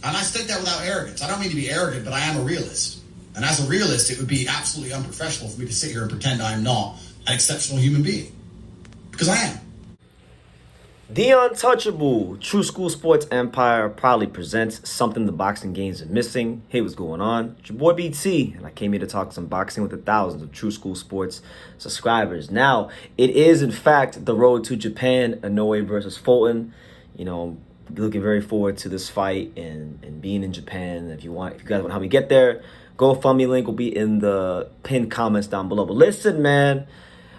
And I state that without arrogance. I don't mean to be arrogant, but I am a realist. And as a realist, it would be absolutely unprofessional for me to sit here and pretend I'm not an exceptional human being. Because I am. The Untouchable True School Sports Empire proudly presents something the boxing games are missing. Hey, what's going on? It's your boy BT, and I came here to talk some boxing with the thousands of True School Sports subscribers. Now, it is in fact the road to Japan, Inoue versus Fulton. You know, looking very forward to this fight and being in Japan. If you guys want to help me get there, GoFundMe link will be in the pinned comments down below. But listen, man.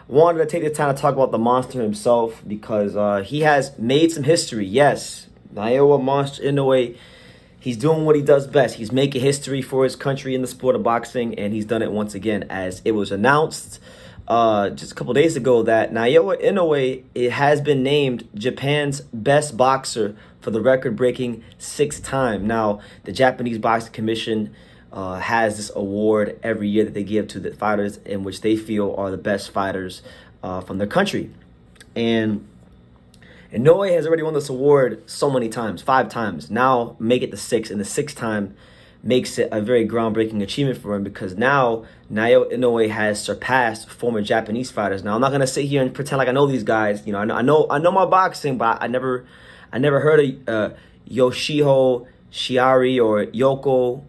Wanted to take the time to talk about the monster himself because he has made some history. Yes, Naoya Monster Inoue, he's doing what he does best. He's making history for his country in the sport of boxing, and he's done it once again. As it was announced just a couple days ago that Naoya Inoue has been named Japan's best boxer for the record-breaking 6th time. Now, the Japanese Boxing Commission has this award every year that they give to the fighters in which they feel are the best fighters from their country. And Inoue has already won this award so many times, 5 times. Now make it the 6th, and the 6th time makes it a very groundbreaking achievement for him because now Naoya Inoue has surpassed former Japanese fighters. Now I'm not gonna sit here and pretend like I know these guys. You know, I know my boxing, but I never heard of Yoshihiro Shiari or Yoko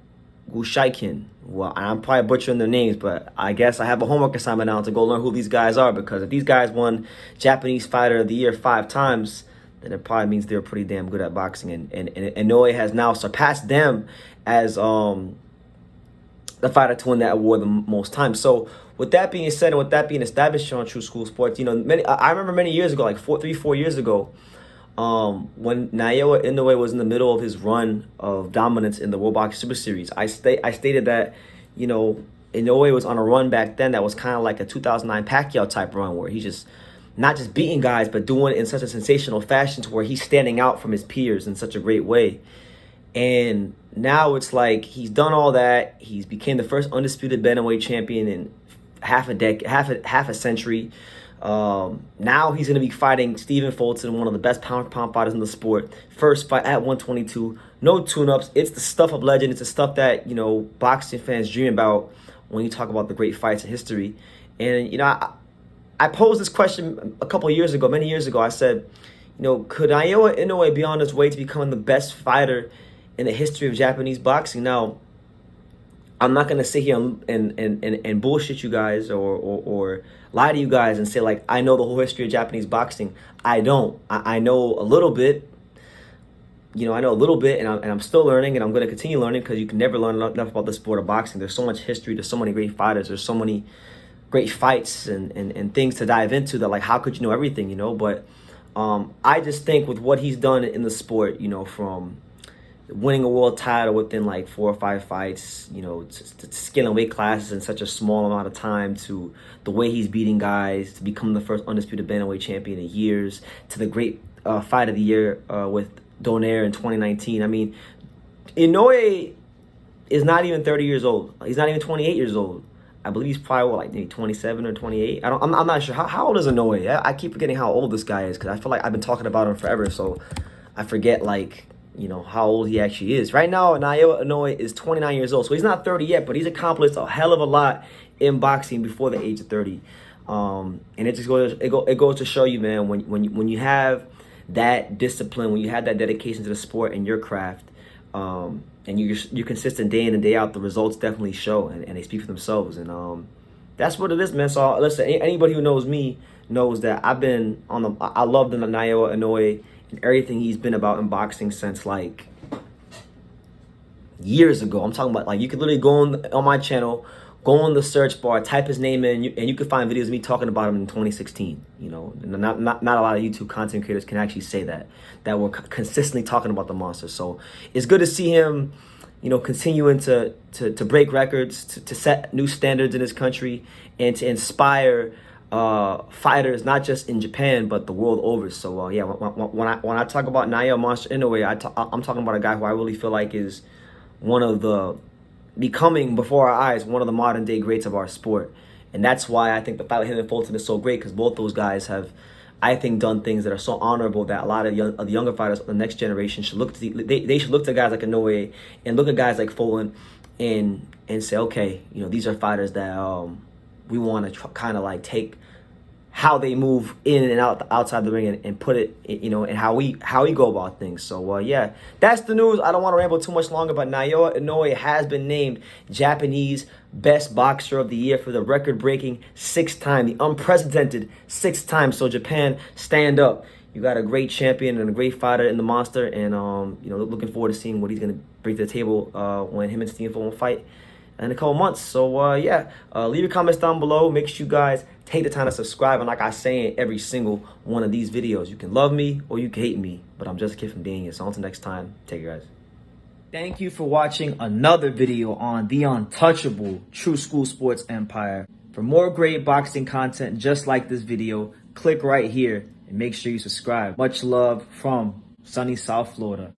Gushaikin. Well, I'm probably butchering their names, but I guess I have a homework assignment now to go learn who these guys are, because if these guys won Japanese Fighter of the Year 5 times, then it probably means they're pretty damn good at boxing. And Inoue has now surpassed them as the fighter to win that award the most times. So with that being said, and with that being established on True School Sports, you know, I remember many years ago, like 4 years ago, when Naoya Inoue was in the middle of his run of dominance in the World Boxing Super Series, I stated that, you know, Inoue was on a run back then that was kind of like a 2009 Pacquiao type run, where he's just not just beating guys, but doing it in such a sensational fashion to where he's standing out from his peers in such a great way. And now it's like he's done all that. He's became the first undisputed bantamweight champion in half a century. Now he's going to be fighting Stephen Fulton, one of the best pound-for-pound fighters in the sport. First fight at 122. No tune-ups. It's the stuff of legend. It's the stuff that, you know, boxing fans dream about when you talk about the great fights in history. And, you know, I posed this question a couple of years ago, many years ago. I said, you know, could Naoya Inoue be on his way to becoming the best fighter in the history of Japanese boxing? Now, I'm not going to sit here and bullshit you guys or lie to you guys and say, like, I know the whole history of Japanese boxing. I don't. I know a little bit. You know, I know a little bit, and I'm still learning, and I'm going to continue learning, because you can never learn enough about the sport of boxing. There's so much history. There's so many great fighters. There's so many great fights and things to dive into that, like, how could you know everything, you know? But I just think with what he's done in the sport, you know, from winning a world title within like 4 or 5 fights, you know, to scaling weight classes in such a small amount of time, to the way he's beating guys, to become the first undisputed bantamweight champion in years, to the great fight of the year with Donaire in 2019. I mean, Inoue is not even 30 years old. He's not even 28 years old. I believe he's probably, what, like maybe 27 or 28. I'm not sure. How old is Inoue? I keep forgetting how old this guy is, because I feel like I've been talking about him forever, so I forget, like, you know, how old he actually is. Right now, Naoya Inoue is 29 years old. So he's not 30 yet, but he's accomplished a hell of a lot in boxing before the age of 30. And it just goes to show you, man, when you have that discipline, when you have that dedication to the sport and your craft, and you're consistent day in and day out, the results definitely show, and they speak for themselves. And that's what it is, man. So listen, anybody who knows me knows that I love the Naoya Inoue and everything he's been about in boxing since, like, years ago. I'm talking about, like, you could literally go on my channel, go on the search bar, type his name in, and you could find videos of me talking about him in 2016. You know, not a lot of YouTube content creators can actually say that we're consistently talking about the monster. So it's good to see him, you know, continuing to break records, to set new standards in his country, and to inspire fighters not just in Japan but the world over. So yeah, when I talk about Naoya Monster Inoue, I'm talking about a guy who I really feel like is becoming before our eyes one of the modern day greats of our sport. And that's why I think the fight with him and Fulton is so great, because both those guys have I think, done things that are so honorable that a lot of the younger fighters of the next generation should look to. They should look to guys like Inoue and look at guys like Fulton and say, okay, you know, these are fighters that we want to kind of like take how they move in and out outside the ring and put it, you know, and how we go about things. So yeah, that's the news. I don't want to ramble too much longer, but Naoya Inoue has been named Japanese Best Boxer of the Year for the record-breaking 6th time, the unprecedented 6th time. So Japan, stand up. You got a great champion and a great fighter in the monster, and you know, looking forward to seeing what he's gonna bring to the table when him and Steve will fight in a couple months. So yeah, leave your comments down below. Make sure you guys take the time to subscribe. And like I say in every single one of these videos, you can love me or you can hate me, but I'm just a kid from Daniel. So until next time, take care, guys. Thank you for watching another video on the untouchable True School Sports Empire. For more great boxing content just like this video, click right here and make sure you subscribe. Much love from sunny South Florida.